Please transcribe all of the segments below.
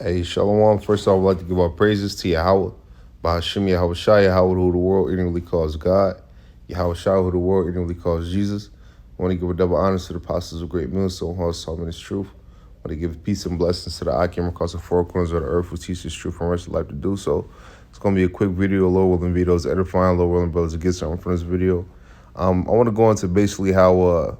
Hey, Shalom. First off, I'd like to give our praises to Yahweh, Bahashim Yahweh Shai, Yahweh, who the world ignorantly calls God, Yahweh Shai, who the world ignorantly calls Jesus. I want to give a double honor to the apostles of great millstone, who are solving his truth. I want to give peace and blessings to the Akim across the four corners of the earth who teach his truth and rest of life to do so. It's going to be a quick video, Lord willing videos, edifying, Lord willing brothers to get something from this video. I want to go into basically how,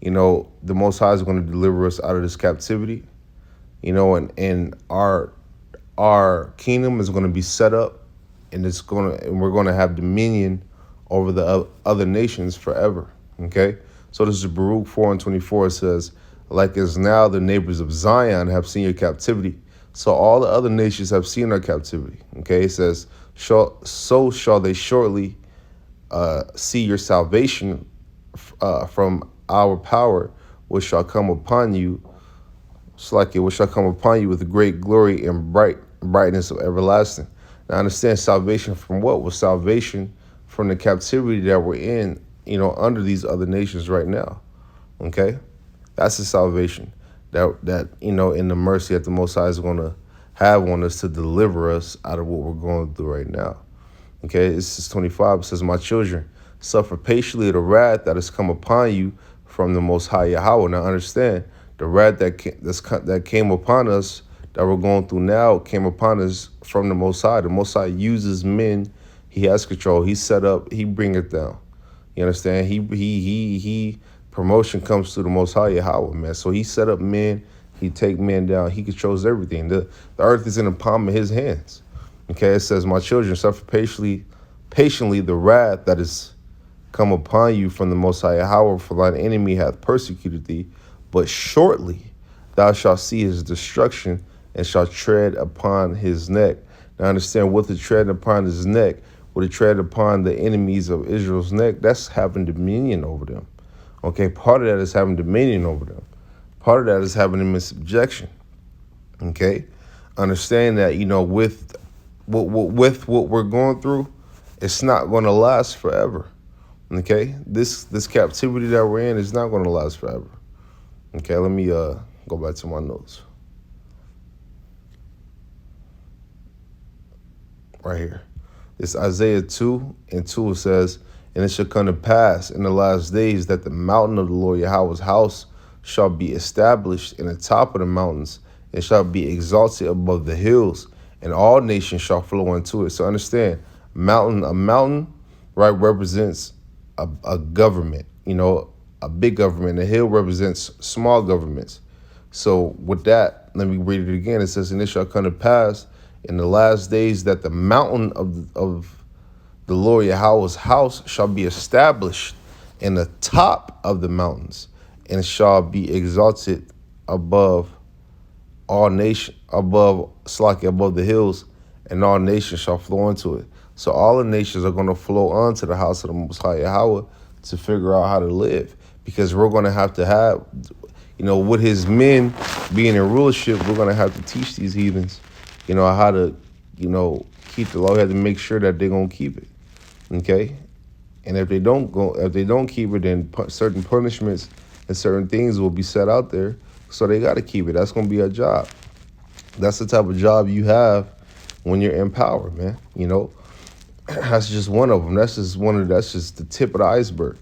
the Most High is going to deliver us out of this captivity. And our kingdom is going to be set up, and we're going to have dominion over the other nations forever. Okay, so this is Baruch 4:24. It says, "Like as now the neighbors of Zion have seen your captivity, so all the other nations have seen our captivity." Okay, it says, "So shall they shortly see your salvation from our power, which shall come upon you." It's like it which shall come upon you with great glory and brightness of everlasting. Now understand, salvation from what? Was salvation from the captivity that we're in, under these other nations right now. Okay? That's the salvation that in the mercy that the Most High is gonna have on us to deliver us out of what we're going through right now. Okay, this is 25. It says, "My children, suffer patiently the wrath that has come upon you from the Most High Yahweh." Now understand, the wrath that came upon us, that we're going through now, came upon us from the Most High. The Most High uses men. He has control. He set up. He bring it down. You understand? He promotion comes through the Most High Yahweh, man. So he set up men. He take men down. He controls everything. The earth is in the palm of his hands. Okay, it says, "My children, suffer patiently the wrath that is come upon you from the Most High Yahweh, for thine enemy hath persecuted thee. But shortly thou shalt see his destruction and shalt tread upon his neck." Now understand, what the tread upon his neck, what the tread upon the enemies of Israel's neck, that's having dominion over them. Okay, part of that is having dominion over them. Part of that is having them in subjection. Okay, understand that, with what we're going through, it's not going to last forever. Okay, this captivity that we're in is not going to last forever. Okay, let me go back to my notes. Right here. It's Isaiah 2:2. It says, "And it shall come to pass in the last days that the mountain of the Lord Yahweh's house shall be established in the top of the mountains, and shall be exalted above the hills, and all nations shall flow into it." So understand, a mountain, right, represents a government, a big government. A hill represents small governments. So with that, let me read it again. It says, "And it shall come to pass in the last days that the mountain of the Lord Yahweh's house shall be established in the top of the mountains, and shall be exalted above all nations, above the hills, and all nations shall flow into it." So all the nations are going to flow onto the house of the Most High Yahweh to figure out how to live, because we're going to have, with his men being in rulership, we're going to have to teach these heathens, how to, keep the law. We have to make sure that they're going to keep it. Okay, and if they don't keep it, then certain punishments and certain things will be set out there. So they got to keep it. That's going to be our job. That's the type of job you have when you're in power, man. That's just one of them. That's just the tip of the iceberg.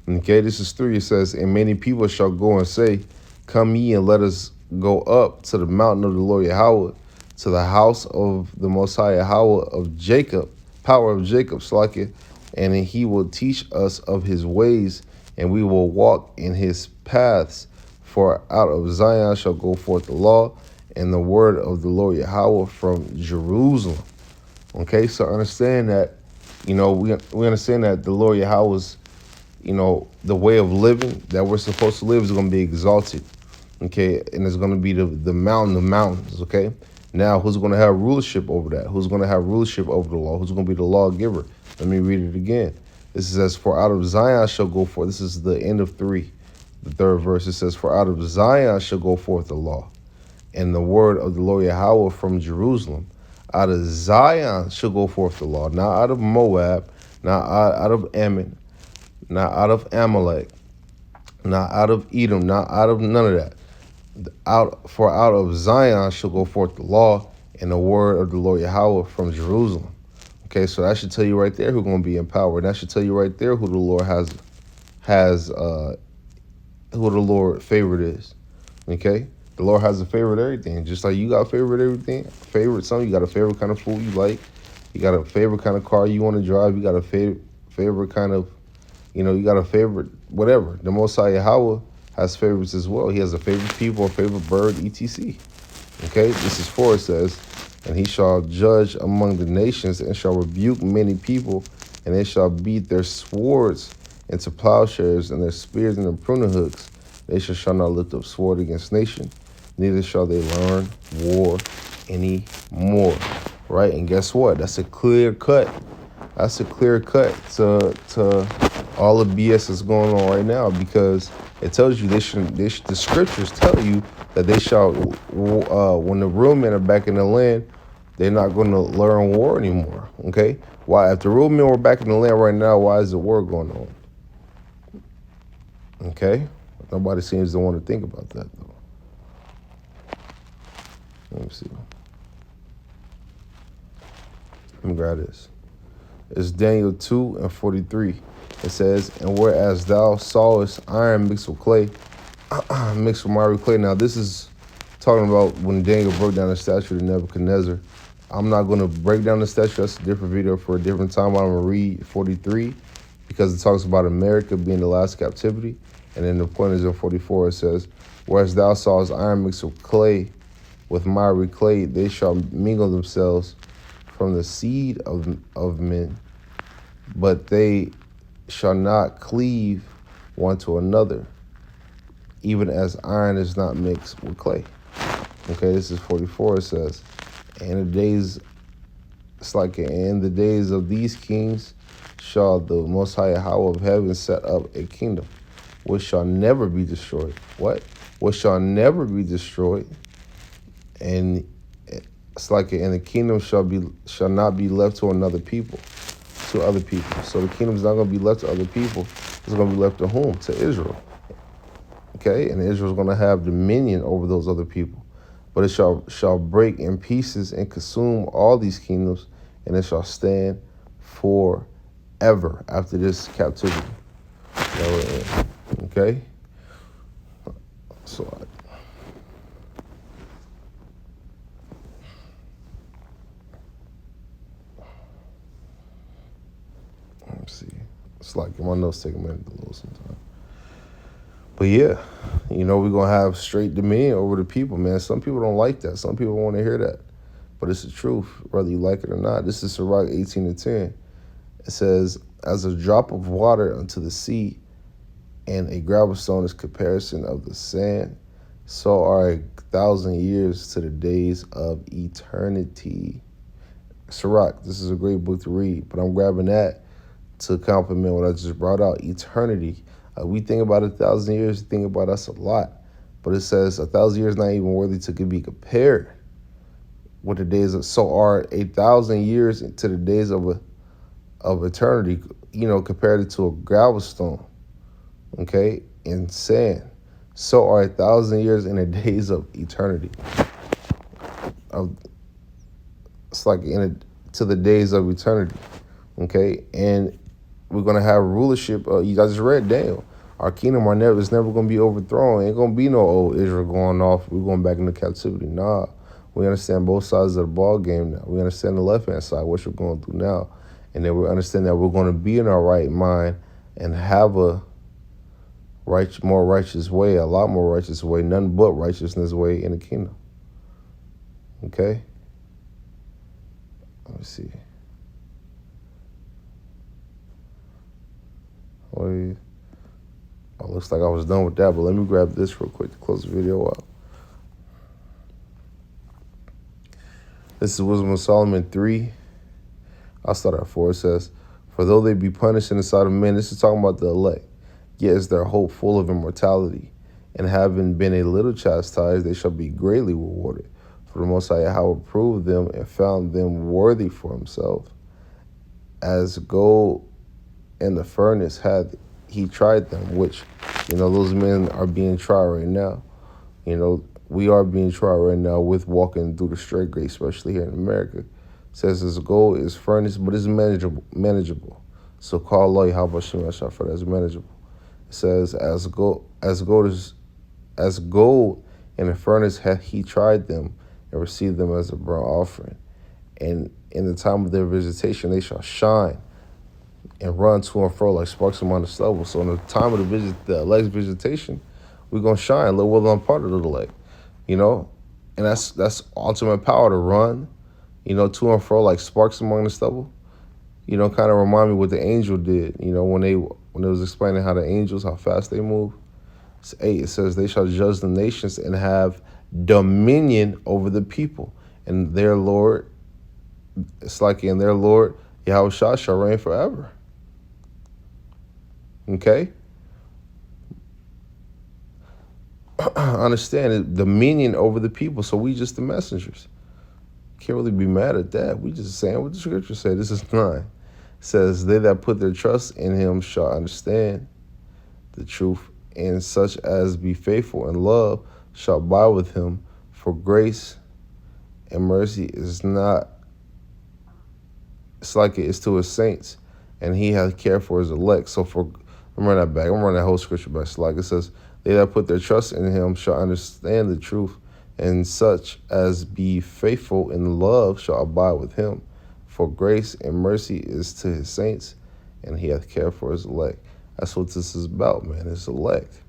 Okay, this is 3. It says, "And many people shall go and say, Come ye and let us go up to the mountain of the Lord Yahweh, to the house of the Most High Yahweh of Jacob, power of Jacob, Slakia, and he will teach us of his ways, and we will walk in his paths. For out of Zion shall go forth the law and the word of the Lord Yahweh from Jerusalem." Okay, so understand that, we understand that the Lord Yahweh's, the way of living that we're supposed to live is going to be exalted. Okay, and it's going to be the mountain of mountains. Okay, now who's going to have rulership over that? Who's going to have rulership over the law? Who's going to be the lawgiver? Let me read it again. This says, "For out of Zion shall go forth." This is the end of 3, the 3rd verse. It says, "For out of Zion shall go forth the law, and the word of the Lord Yahweh from Jerusalem." Out of Zion shall go forth the law, not out of Moab, not out of Ammon, not out of Amalek, not out of Edom, not out of none of that. out of Zion shall go forth the law and the word of the Lord Yahweh from Jerusalem. Okay, so that should tell you right there who's going to be in power. And that should tell you right there who the Lord has who the Lord favorite is. Okay, the Lord has a favorite everything. Just like you got favorite everything, favorite something. You got a favorite kind of food you like. You got a favorite kind of car you want to drive. You got a favorite kind of, you got a favorite whatever. The Most High Yahweh has favorites as well. He has a favorite people, a favorite bird, etc. Okay, this is 4, it says, and he shall judge among the nations and shall rebuke many people, and they shall beat their swords into plowshares and their spears into pruning hooks. Nation shall not lift up sword against nation, neither shall they learn war any more. Right? And guess what? That's a clear cut. That's a clear cut to all the BS that's going on right now, because it tells you the scriptures tell you that they shall, when the real men are back in the land, they're not going to learn war anymore. Okay? Why? If the real men were back in the land right now, why is the war going on? Okay? Nobody seems to want to think about that, though. Let me see. Let me grab this. It's Daniel 2:43. It says, and whereas thou sawest iron mixed with clay, mixed with miry clay. Now, this is talking about when Daniel broke down the statue of Nebuchadnezzar. I'm not going to break down the statue. That's a different video for a different time. I'm going to read 43 because it talks about America being the last captivity. And then the point is in 44, it says, whereas thou sawest iron mixed with clay, with miry clay, they shall mingle themselves from the seed of men, but they shall not cleave one to another, even as iron is not mixed with clay. Okay, this is 44, it says, and the days, it's like, in the days of these kings shall the Most High Yahweh of heaven set up a kingdom, which shall never be destroyed. What? Which shall never be destroyed, and it's like, and the kingdom shall not be left to another people, to other people. So the kingdom's not going to be left to other people. It's going to be left to whom? To Israel. Okay, and Israel's going to have dominion over those other people. But it shall break in pieces and consume all these kingdoms, and it shall stand forever after this captivity. Okay? So let me see. It's like my notes take a minute to load sometimes. But yeah, we're going to have straight dominion over the people, man. Some people don't like that. Some people want to hear that. But it's the truth, whether you like it or not. This is Sirach 18:10. It says, as a drop of water unto the sea, and a gravel stone is comparison of the sand, so are 1,000 years to the days of eternity. Sirach, this is a great book to read, but I'm grabbing that to compliment what I just brought out, eternity. We think about 1,000 years, think about us a lot, but it says 1,000 years not even worthy to be compared with the days of, so are 1,000 years to the days of eternity, compared it to a gravel stone, okay, in sand. So are 1,000 years in the days of eternity. It's like to the days of eternity, okay, and we're gonna have rulership. You guys just read Daniel. Our kingdom is never gonna be overthrown. Ain't gonna be no old Israel going off. We're going back into captivity. Nah, we understand both sides of the ball game now. We understand the left hand side, what you're going through now, and then we understand that we're gonna be in our right mind and have a more righteous way, a lot more righteous way, none but righteousness way in the kingdom. Okay. Let me see. Looks like I was done with that, but let me grab this real quick to close the video out. This is Wisdom of Solomon 3. I'll start at 4. It says, for though they be punished in the sight of men, this is talking about the elect, yet is their hope full of immortality, and having been a little chastised, they shall be greatly rewarded. For the Most High Yahweh proved them and found them worthy for himself. As gold in the furnace he tried them, which, those men are being tried right now. we are being tried right now with walking through the straight gate, especially here in America. It says his goal is furnace, but it's manageable. So call Allah Yahweh Shem Yashar for that is manageable. It says as gold in a furnace hath he tried them and received them as a burnt offering. And in the time of their visitation they shall shine and run to and fro like sparks among the stubble. So in the time of the elect's visitation, we're gonna shine. Little will I'm part of the elect, you know, and that's ultimate power to run, you know, to and fro like sparks among the stubble. You know, kind of remind me what the angel did. You know, when it was explaining how the angels, how fast they move. It's 8. It says they shall judge the nations and have dominion over the people, and their Lord. It's like in their Lord Yahweh shall reign forever. Okay? Understand it, dominion over the people. So we just the messengers. Can't really be mad at that. We just saying what the scripture said. This is 9. It says, they that put their trust in him shall understand the truth, and such as be faithful in love shall abide with him. For grace and mercy is not, it's like it is to his saints, and he hath care for his elect. So I'm running that back. I'm running that whole scripture back. So like it says, they that put their trust in him shall understand the truth, and such as be faithful in love shall abide with him. For grace and mercy is to his saints, and he hath care for his elect. That's what this is about, man. It's elect.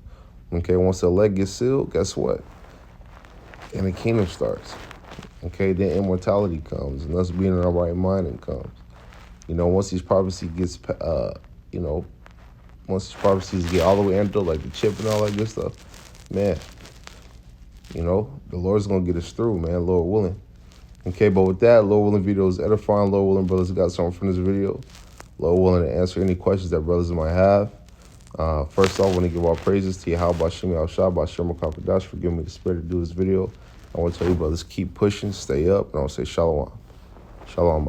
Okay, once the elect gets sealed, guess what? And the kingdom starts. Okay, then immortality comes, and us being in our right mind comes. You know, once these prophecies gets, once these prophecies get all the way into like the chip and all that good stuff, man, you know, the Lord's going to get us through, man, Lord willing. Okay, but with that, Lord willing, video is edifying. Lord willing, brothers got something from this video. Lord willing to answer any questions that brothers might have. First off, I want to give all praises to Yahweh Shem Yahshua, Bashem Makapadash, for giving me the spirit to do this video. I want to tell you, brothers, keep pushing, stay up, and I want to say shalom. Shalom.